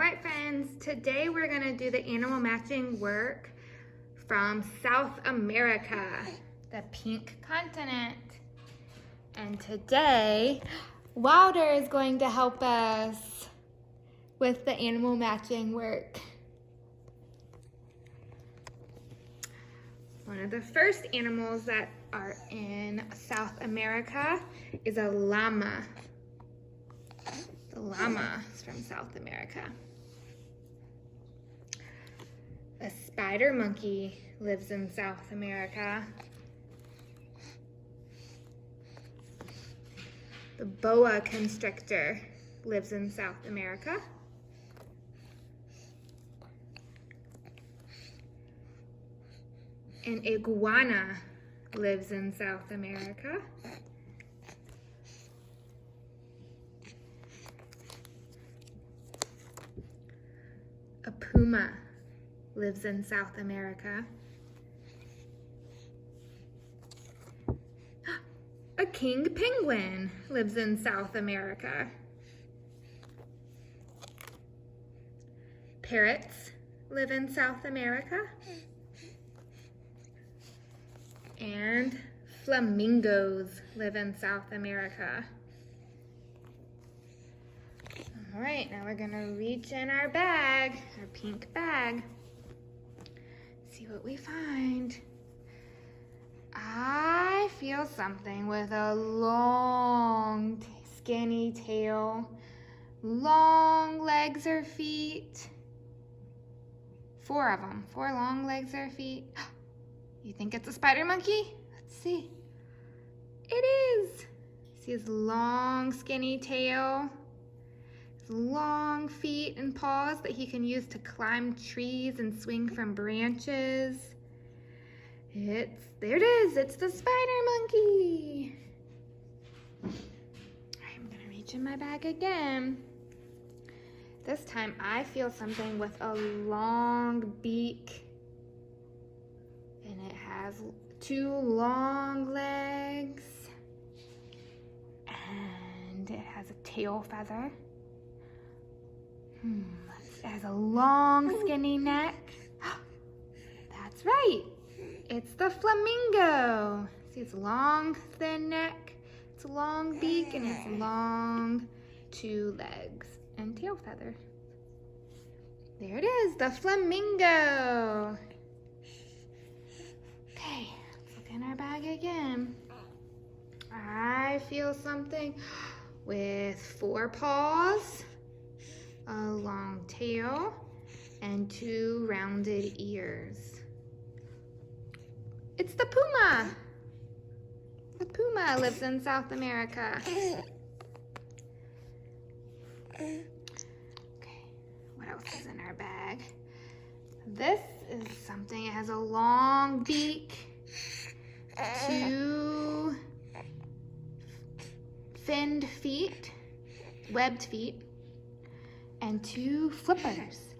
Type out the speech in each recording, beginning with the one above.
right, friends, today we're gonna do the animal matching work from South America, the pink continent. And today, Wilder is going to help us with the animal matching work. One of the first animals that are in South America is a llama. The llama is from South America. A spider monkey lives in South America. The boa constrictor lives in South America. An iguana lives in South America. A puma lives in South America. A king penguin lives in South America. Parrots live in South America. And flamingos live in South America. All right, now we're gonna reach in our bag, our pink bag. See what we find. I feel something with a long, skinny tail, long legs or feet. 4 of them, 4 long legs or feet. You think it's a spider monkey? Let's see. It is. See his long, skinny tail, his long feet and paws that he can use to climb trees and swing from branches. There it is. It's the spider monkey. I'm gonna reach in my bag again. This time I feel something with a long beak. And it has 2 long legs. And it has a tail feather. It has a long skinny neck. That's right. It's the flamingo. See its long thin neck, its long beak, and its long 2 legs and tail feather. There it is, the flamingo. Okay, let's look in our bag again. I feel something with 4 paws, a long tail, and 2 rounded ears. It's the puma. The puma lives in South America. Okay, what else is in our bag? This is something, it has a long beak, 2 finned feet, webbed feet, and 2 flippers.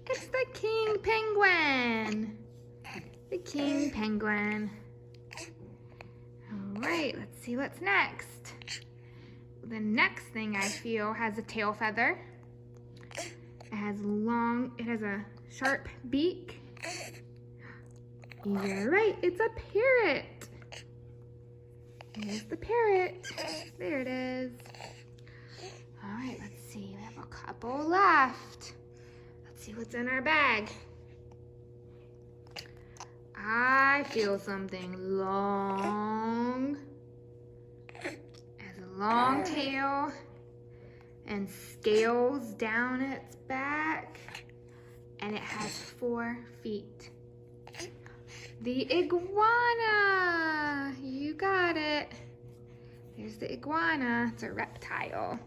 It's the king penguin. The king penguin. All right, let's see what's next. The next thing I feel has a tail feather. It has a sharp beak. You're right, it's a parrot. Here's the parrot. There it is. All right, let's see, we have a couple left. Let's see what's in our bag. I feel something long. It has a long tail and scales down its back, and it has 4 feet. The iguana! You got it. Here's the iguana. It's a reptile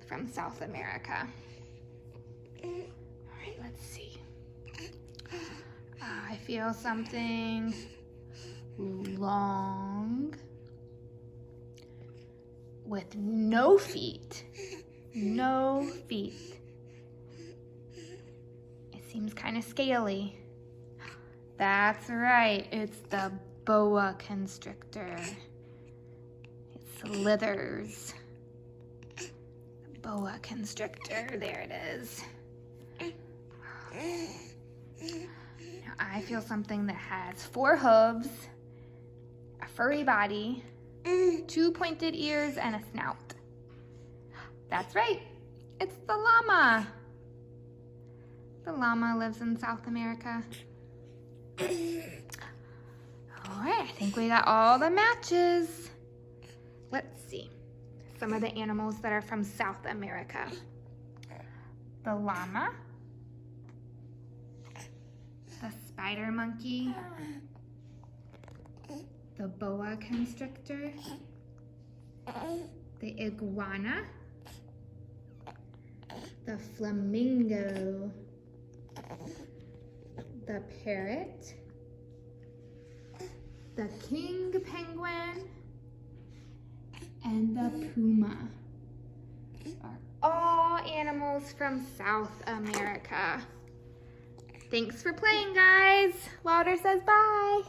from South America. All right, let's see. I feel something long with no feet. No feet. It seems kind of scaly. That's right, it's the boa constrictor. It slithers. The boa constrictor. There it is. Now I feel something that has 4 hooves, a furry body, 2 pointed ears, and a snout. That's right. It's the llama. The llama lives in South America. All right, I think we got all the matches. Let's see some of the animals that are from South America. The llama, the spider monkey, the boa constrictor, the iguana, the flamingo, the parrot, the king penguin, and the puma are all animals from South America. Thanks for playing, guys. Wilder says bye.